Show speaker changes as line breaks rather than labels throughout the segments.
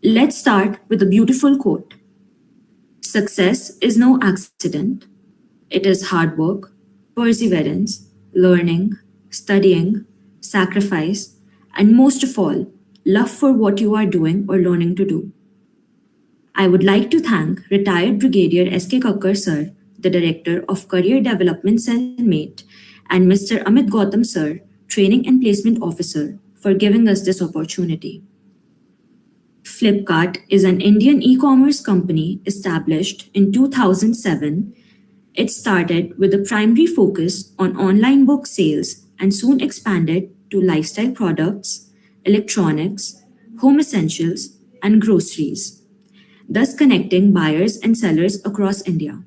Let's start with a beautiful quote. Success is no accident. It is hard work, perseverance, learning, studying, sacrifice, and most of all, love for what you are doing or learning to do. I would like to thank retired Brigadier S.K. Kakkar sir, the Director of Career Development Cellmate, and Mr. Amit Gautam sir, Training and Placement Officer, for giving us this opportunity. Flipkart is an Indian e commerce company established in 2007. It started with a primary focus on online book sales and soon expanded to lifestyle products, electronics, home essentials, and groceries, thus connecting buyers and sellers across India.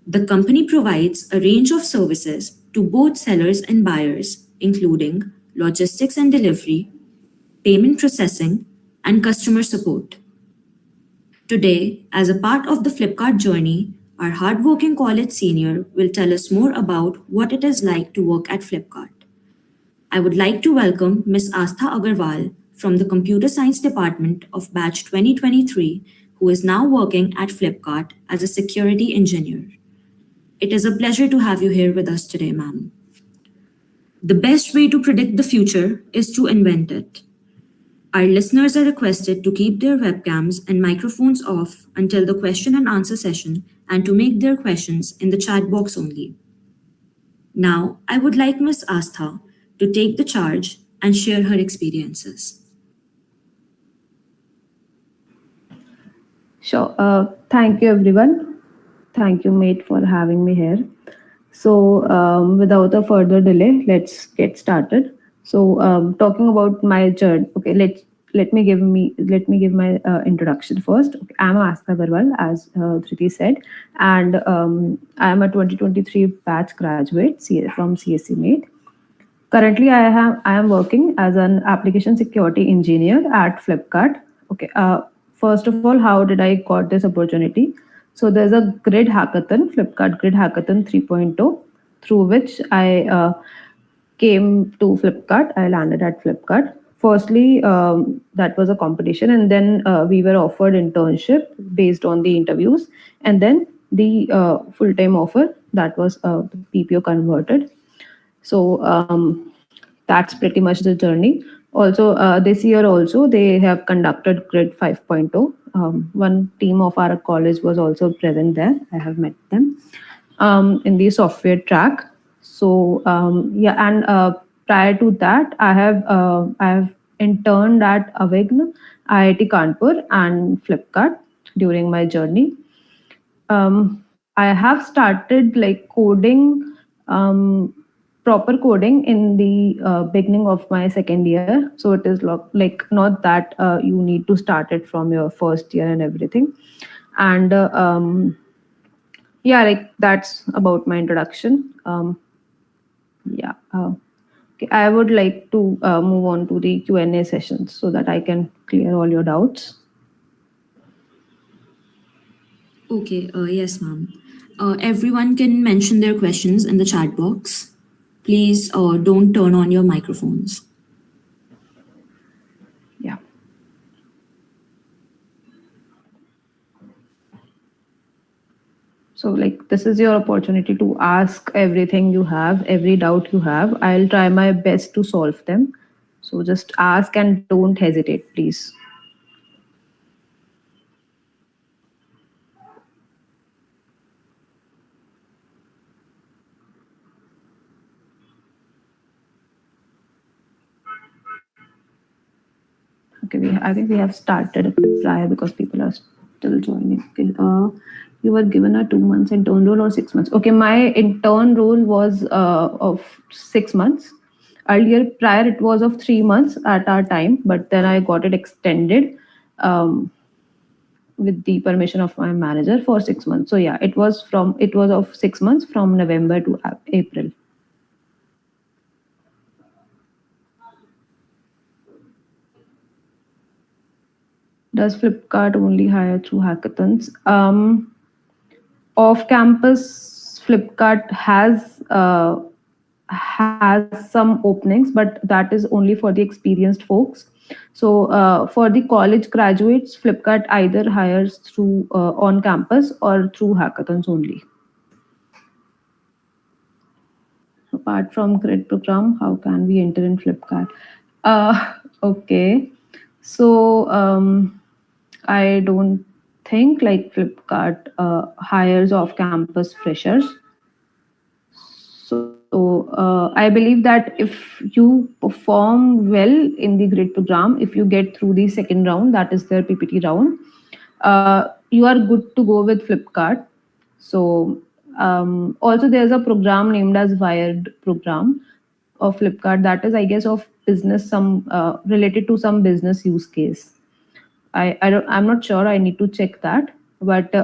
The company provides a range of services to both sellers and buyers, including logistics and delivery, payment processing, and customer support. Today, as a part of the Flipkart journey, our hardworking college senior will tell us more about what it is like to work at Flipkart. I would like to welcome Ms. Astha Agarwal from the Computer Science Department of Batch 2023, who is now working at Flipkart as a security engineer. It is a pleasure to have you here with us today, ma'am. The best way to predict the future is to invent it. Our listeners are requested to keep their webcams and microphones off until the question and answer session and to make their questions in the chat box only. Now, I would like Ms. Astha to take the charge and share her experiences.
Sure. Thank you, everyone. Thank you, mate, for having me here. So, without a further delay, let's get started. So, talking about my journey. Okay, let me give my introduction first. Okay, I'm Asta Agarwal, as Dhriti said, and I am a 2023 batch graduate from CSC Mate. Currently, I am working as an application security engineer at Flipkart. Okay. First of all, how did I got this opportunity? So there's a grid hackathon, Flipkart Grid Hackathon 3.0, through which I came to Flipkart. I landed at Flipkart. Firstly, that was a competition, and then we were offered internship based on the interviews, and then the full time offer that was the PPO converted. So that's pretty much the journey. Also, this year also they have conducted Grid 5.0. One team of our college was also present there. I have met them in the software track. So yeah, and prior to that, I have interned at Avign, IIT Kanpur, and Flipkart during my journey. I have started like coding, proper coding in the beginning of my second year. So it is like not that you need to start it from your first year and everything. And yeah, like that's about my introduction. Yeah. Okay, I would like to move on to the Q&A sessions so that I can clear all your doubts.
Okay, yes, ma'am. Everyone can mention their questions in the chat box. Please don't turn on your microphones.
Yeah. So, like, this is your opportunity to ask everything you have, every doubt you have. I'll try my best to solve them. So, just ask and don't hesitate, please. Okay, I think we have started prior because people are still joining. Okay, you were given a 2 months intern role or 6 months. Okay, my intern role was of 6 months. Earlier, prior it was of 3 months at our time, but then I got it extended with the permission of my manager for 6 months. So yeah, it was of 6 months from November to April. Does Flipkart only hire through hackathons? Off campus, Flipkart has has some openings, but that is only for the experienced folks. So for the college graduates, Flipkart either hires through on campus or through hackathons only. Apart from grid program, how can we enter in Flipkart? Okay, so I don't think like Flipkart hires off campus freshers. So I believe that if you perform well in the grid program, if you get through the second round, that is their PPT round, you are good to go with Flipkart. So also there's a program named as Wired program of Flipkart, that is, I guess, of business, some related to some business use case. I'm not sure. I need to check that. But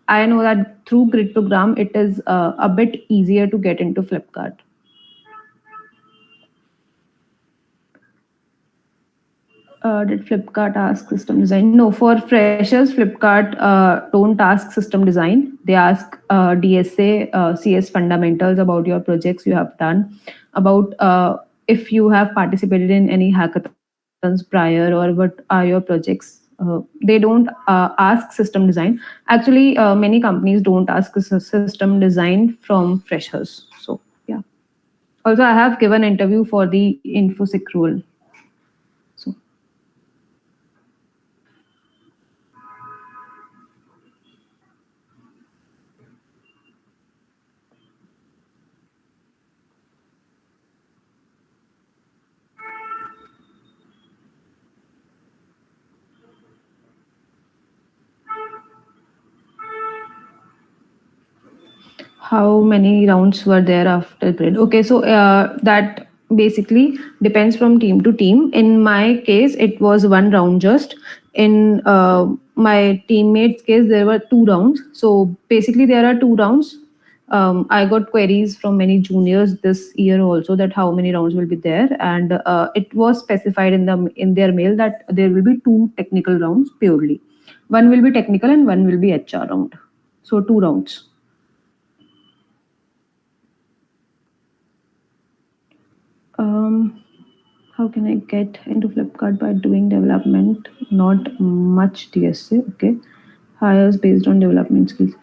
I know that through Grid program, it is a bit easier to get into Flipkart. Did Flipkart ask system design? No, for freshers, Flipkart don't ask system design. They ask DSA, CS fundamentals about your projects you have done, about if you have participated in any hackathons prior, or what are your projects. They don't ask system design. Actually, many companies don't ask system design from freshers. So, yeah. Also, I have given interview for the InfoSec role. So, how many rounds were there after grid? Okay, so that basically depends from team to team. In my case, it was one round just. In my teammates' case, there were two rounds. So basically, there are two rounds. I got queries from many juniors this year also that how many rounds will be there, and it was specified in their mail that there will be two technical rounds purely. One will be technical and one will be HR round. So two rounds. Um, how can I get into Flipkart by doing development? Not much DSA. Okay, hires based on development skills.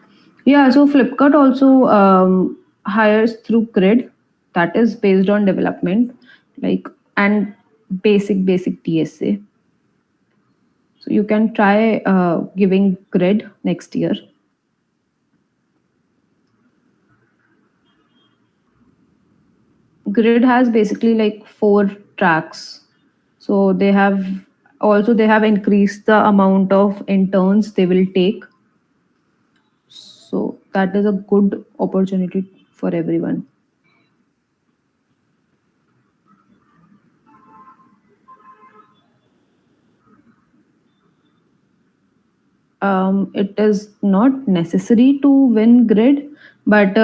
Yeah, so Flipkart also hires through Grid. That is based on development, like, and basic DSA. So you can try giving Grid next year. Grid has basically like four tracks. So they have increased the amount of interns they will take. So that is a good opportunity for everyone. It is not necessary to win grid, but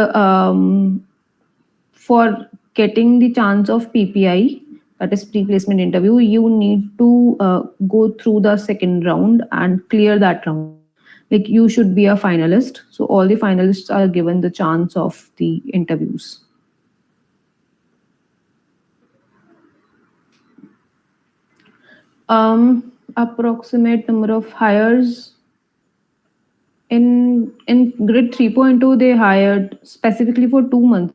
for getting the chance of PPI, that is pre-placement interview, you need to go through the second round and clear that round. Like you should be a finalist. So all the finalists are given the chance of the interviews. Approximate number of hires in grid 3.2 they hired specifically for 2 months.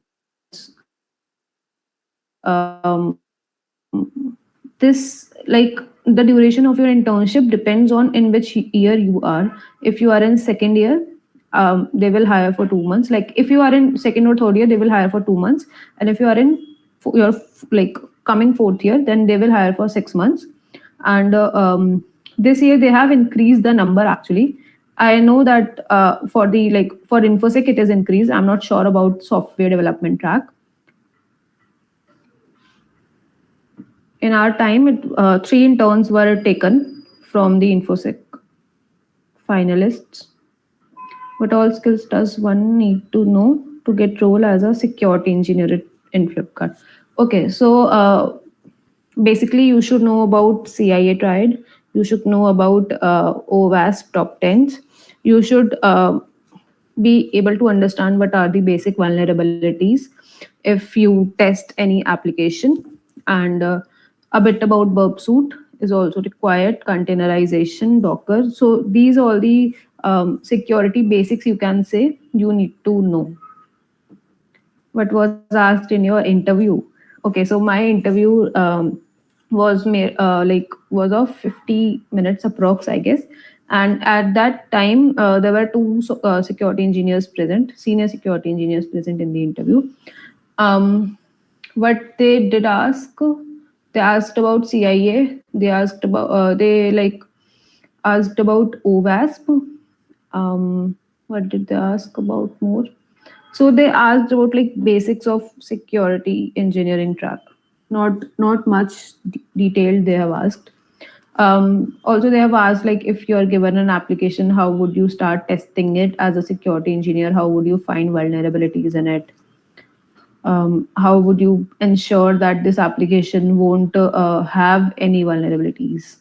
This, like, the duration of your internship depends on in which year you are. If you are in second year, they will hire for 2 months. Like if you are in second or third year, they will hire for 2 months, and if you are in your like coming fourth year, then they will hire for 6 months. And this year they have increased the number actually. I know that for the like for infosec it is increased. I'm not sure about software development track. In our time, three interns were taken from the infosec finalists. What all skills does one need to know to get role as a security engineer in Flipkart? Okay, so basically you should know about CIA triad. You should know about OWASP top 10s. You should be able to understand what are the basic vulnerabilities if you test any application, and a bit about burp suit is also required, containerization, docker. So these are all the security basics, you can say, you need to know. What was asked in your interview? Okay, so my interview was of 50 minutes approx, I guess. And at that time, there were two security engineers present, senior security engineers present in the interview. um, what they did ask, they asked about CIA, they asked about they like asked about OWASP. What did they ask about more? So they asked about like basics of security engineering track. Not much detailed they have asked. Also, they have asked like if you are given an application, how would you start testing it as a security engineer? How would you find vulnerabilities in it? How would you ensure that this application won't have any vulnerabilities?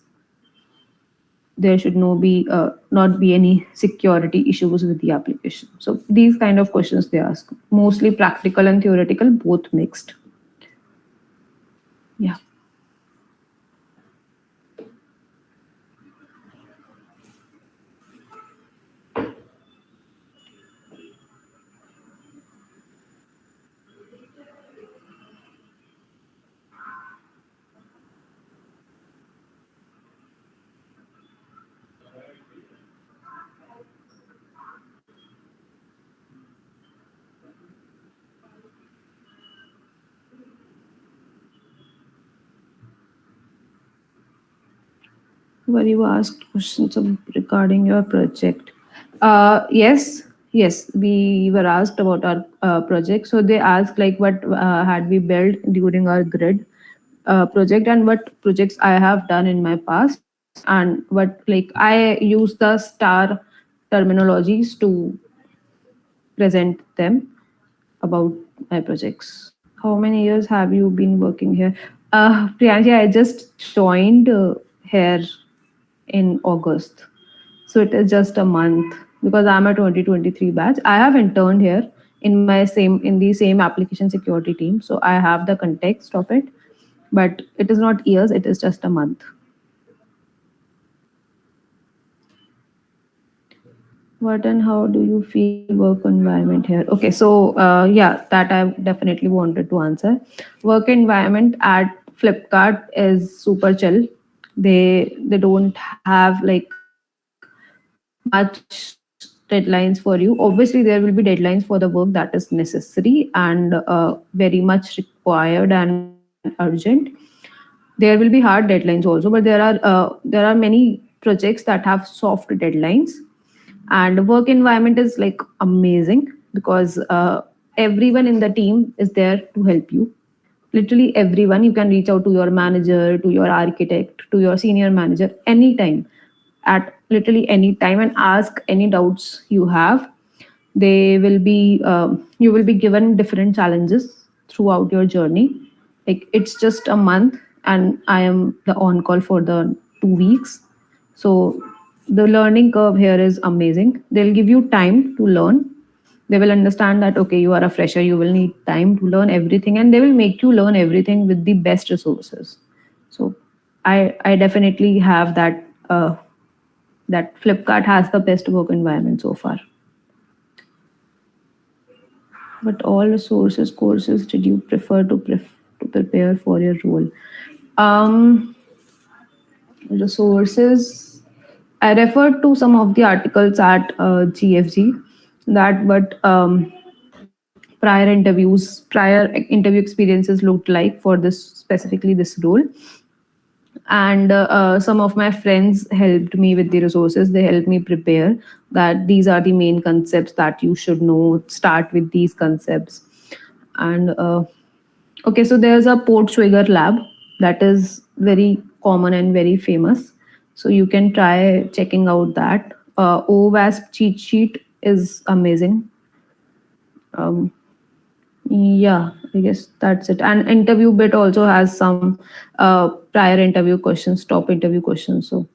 There should not be any security issues with the application. So these kind of questions they ask, mostly practical and theoretical, both mixed. Yeah. Were you asked questions regarding your project? Yes, we were asked about our project. So they asked like what had we built during our grid project, and what projects I have done in my past, and what like I use the star terminologies to present them about my projects. How many years have you been working here? Priyanshi, I just joined here in August. So it is just a month because I'm a 2023 batch. I have interned here in the same application security team. So I have the context of it, but it is not years, it is just a month. What and how do you feel work environment here? Okay, so yeah, that I definitely wanted to answer. Work environment at Flipkart is super chill. They don't have like much deadlines for you. Obviously, there will be deadlines for the work that is necessary and very much required and urgent. There will be hard deadlines also, but there are many projects that have soft deadlines. And work environment is like amazing because everyone in the team is there to help you. Literally everyone, you can reach out to your manager, to your architect, to your senior manager anytime, at literally any time, and ask any doubts you have. They will be You will be given different challenges throughout your journey. Like it's just a month, and I am the on call for the 2 weeks. So the learning curve here is amazing. They'll give you time to learn. They will understand that okay, you are a fresher, you will need time to learn everything, and they will make you learn everything with the best resources. So I definitely have that Flipkart has the best work environment so far. What all resources courses did you prefer to prepare for your role? Um, Resources. I referred to some of the articles at GFG that what prior interview experiences looked like for this specifically this role. And some of my friends helped me with the resources. They helped me prepare that these are the main concepts that you should know. Start with these concepts. And okay, so there's a Portschwager lab that is very common and very famous. So you can try checking out that. OWASP cheat sheet is amazing. Um, yeah, I guess that's it. And interview bit also has some prior interview questions, top interview questions. So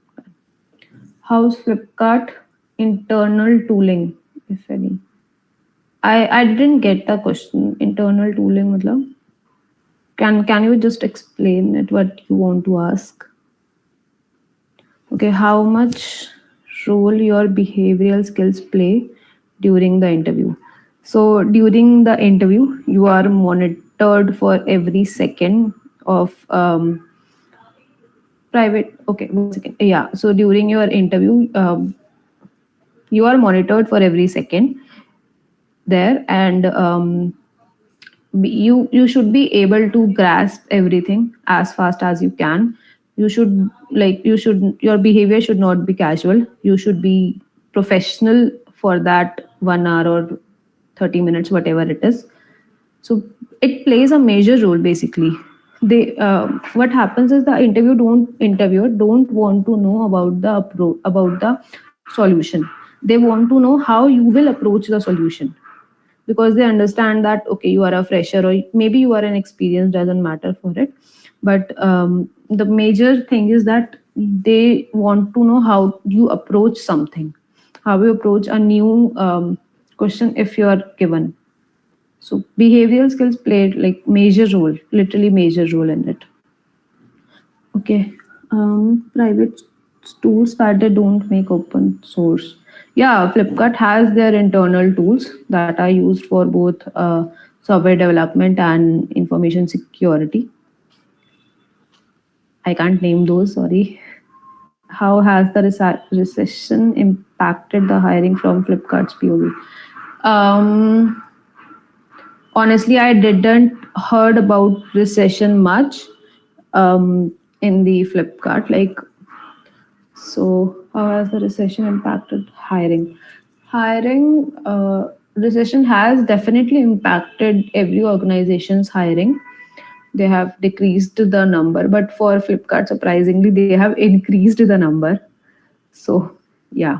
how's Flipkart internal tooling, if any? I didn't get the question. Internal tooling, matlab. Can you just explain it what you want to ask? Okay, how much role your behavioral skills play during the interview? So during the interview, you are monitored for every second of private. Okay, 1 second. Yeah. So during your interview, you are monitored for every second there, and you should be able to grasp everything as fast as you can. You should, your behavior should not be casual. You should be professional for that 1 hour or 30 minutes, whatever it is. So it plays a major role basically. They what happens is the interviewer don't want to know about about the solution. They want to know how you will approach the solution, because they understand that okay, you are a fresher or maybe you are an experienced, doesn't matter for it. But the major thing is that they want to know how you approach something, how you approach a new question if you are given. So behavioral skills played like major role, literally major role in it. Okay. Private tools that they don't make open source. Yeah, Flipkart has their internal tools that are used for both software development and information security. I can't name those, sorry. How has the recession impacted the hiring from Flipkart's POV? Um, Honestly, I didn't heard about recession much in the Flipkart. Like, so, how has the recession impacted hiring? Hiring, recession has definitely impacted every organization's hiring. They have decreased the number, but for Flipkart, surprisingly, they have increased the number. So, yeah.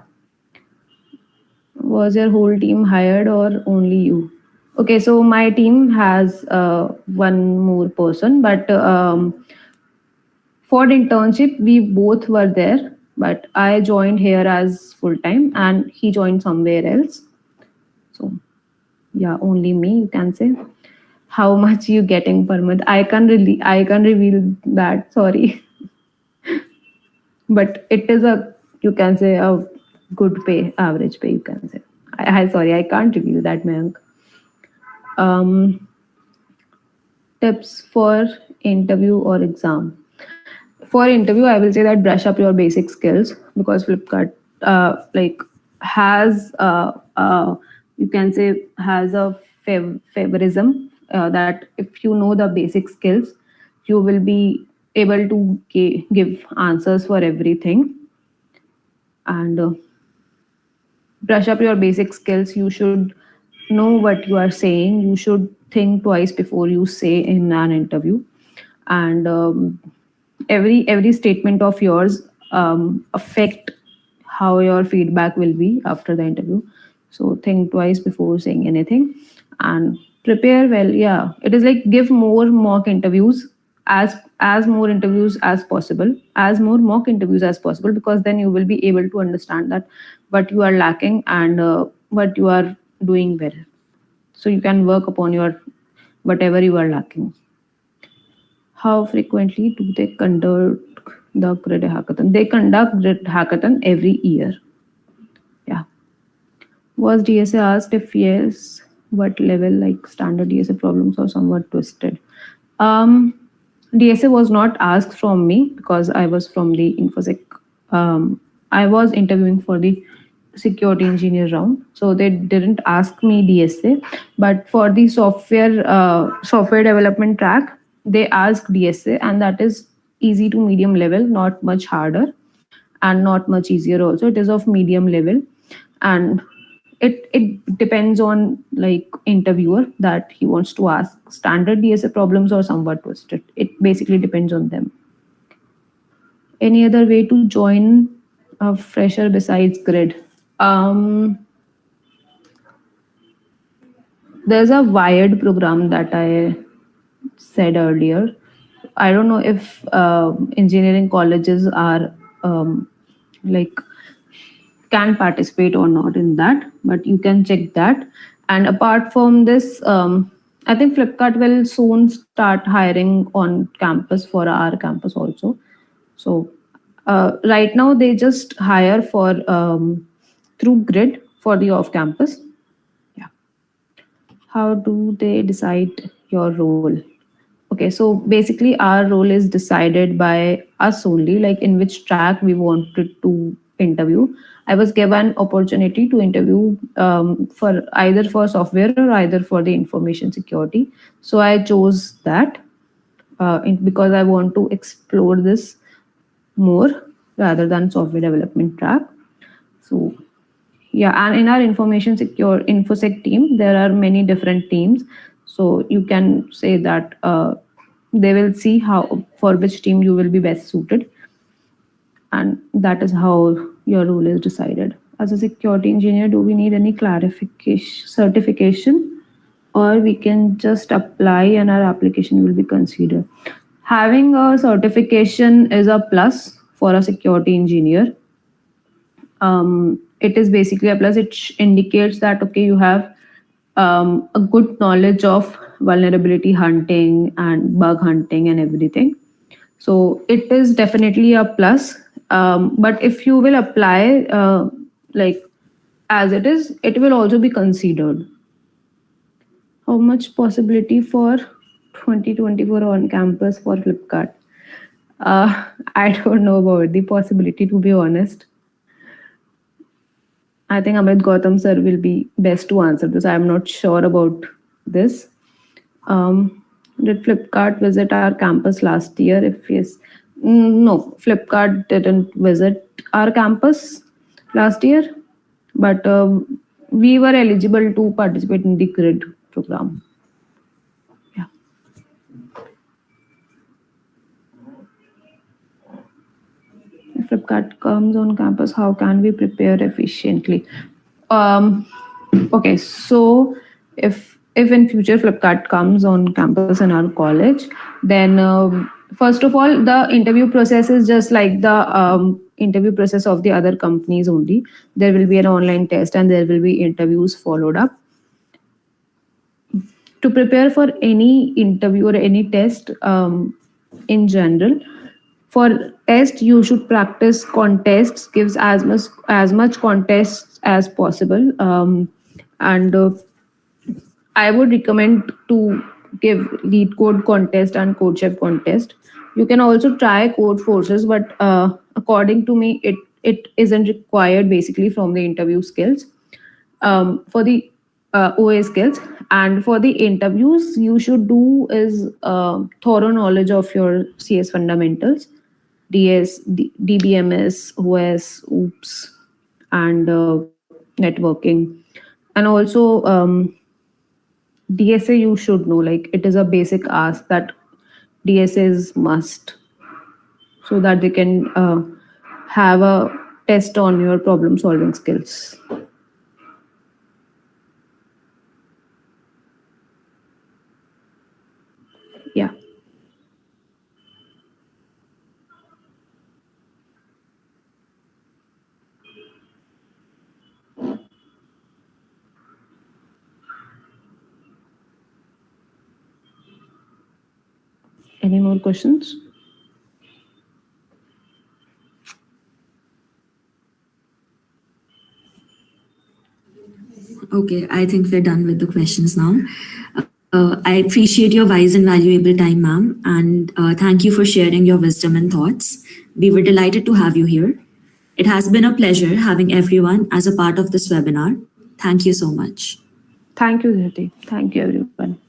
Was your whole team hired or only you? Okay, so my team has one more person, but for internship, we both were there, but I joined here as full time and he joined somewhere else. So yeah, only me, you can say. How much you getting per month? I can reveal that. Sorry, but it is a, you can say, a good pay, average pay. You can say. I sorry, I can't reveal that, Mayank. Um, Tips for interview or exam. For interview, I will say that brush up your basic skills, because Flipkart like has you can say has a favorism that if you know the basic skills, you will be able to give answers for everything. And brush up your basic skills. You should know what you are saying. You should think twice before you say in an interview. And every statement of yours affect how your feedback will be after the interview. So think twice before saying anything, and prepare well. Yeah, it is like give more mock interviews, as more interviews as possible, as more mock interviews as possible, because then you will be able to understand that what you are lacking and what you are doing well, so you can work upon your whatever you are lacking. How frequently do they conduct the grid hackathon? They conduct grid hackathon every year. Yeah. Was DSA asked? If yes, what level, like standard DSA problems or somewhat twisted? Um, DSA was not asked from me because I was from the infosec. I was interviewing for the security engineer round, so they didn't ask me DSA. But for the software development track, they asked DSA, and that is easy to medium level, not much harder, and not much easier also. It is of medium level, and it depends on like interviewer that he wants to ask standard DSA problems or somewhat twisted. It basically depends on them. Any other way to join a fresher besides grid? Um, there's a wired program that I said earlier. I don't know if engineering colleges are like can participate or not in that, but you can check that. And apart from this, I think Flipkart will soon start hiring on campus for our campus also. So right now they just hire for through grid for the off campus. Yeah. How do they decide your role? Okay, so basically our role is decided by us only, like in which track we wanted to interview. I was given opportunity to interview for either for software or either for the information security. So I chose that because I want to explore this more rather than software development track. So yeah, and in our information secure infosec team there are many different teams, so you can say that they will see how for which team you will be best suited, and that is how your role is decided. As a security engineer, do we need any clarification certification, or we can just apply and our application will be considered? Having a certification is a plus for a security engineer. It is basically a plus. It indicates that okay, you have a good knowledge of vulnerability hunting and bug hunting and everything. So it is definitely a plus. But if you will apply like as it is, it will also be considered. How much possibility for 2024 on campus for Flipkart? I don't know about the possibility, to be honest. I think Amit Gautam sir will be best to answer this. I am not sure about this. Did Flipkart visit our campus last year? If yes, no, Flipkart didn't visit our campus last year, but we were eligible to participate in the grid program. Yeah. If Flipkart comes on campus, how can we prepare efficiently? Um, okay, so if in future Flipkart comes on campus in our college, then first of all the interview process is just like the interview process of the other companies only. There will be an online test and there will be interviews followed up. To prepare for any interview or any test in general, for test you should practice contests, gives as much contests as possible, and I would recommend to give lead code contest and code chef contest. You can also try code forces, but according to me, it isn't required basically from the interview skills. For the OA skills and for the interviews, you should do is thorough knowledge of your CS fundamentals, DBMS, OS, OOPS, and networking, and also DSA you should know, like it is a basic ask that DSA is must, so that they can have a test on your problem solving skills. Yeah. Any more questions?
Okay, I think we're done with the questions now. I appreciate your wise and valuable time, ma'am, and thank you for sharing your wisdom and thoughts. We were delighted to have you here. It has been a pleasure having everyone as a part of this webinar. Thank you so much.
Thank you, Dhiti. Thank you, everyone.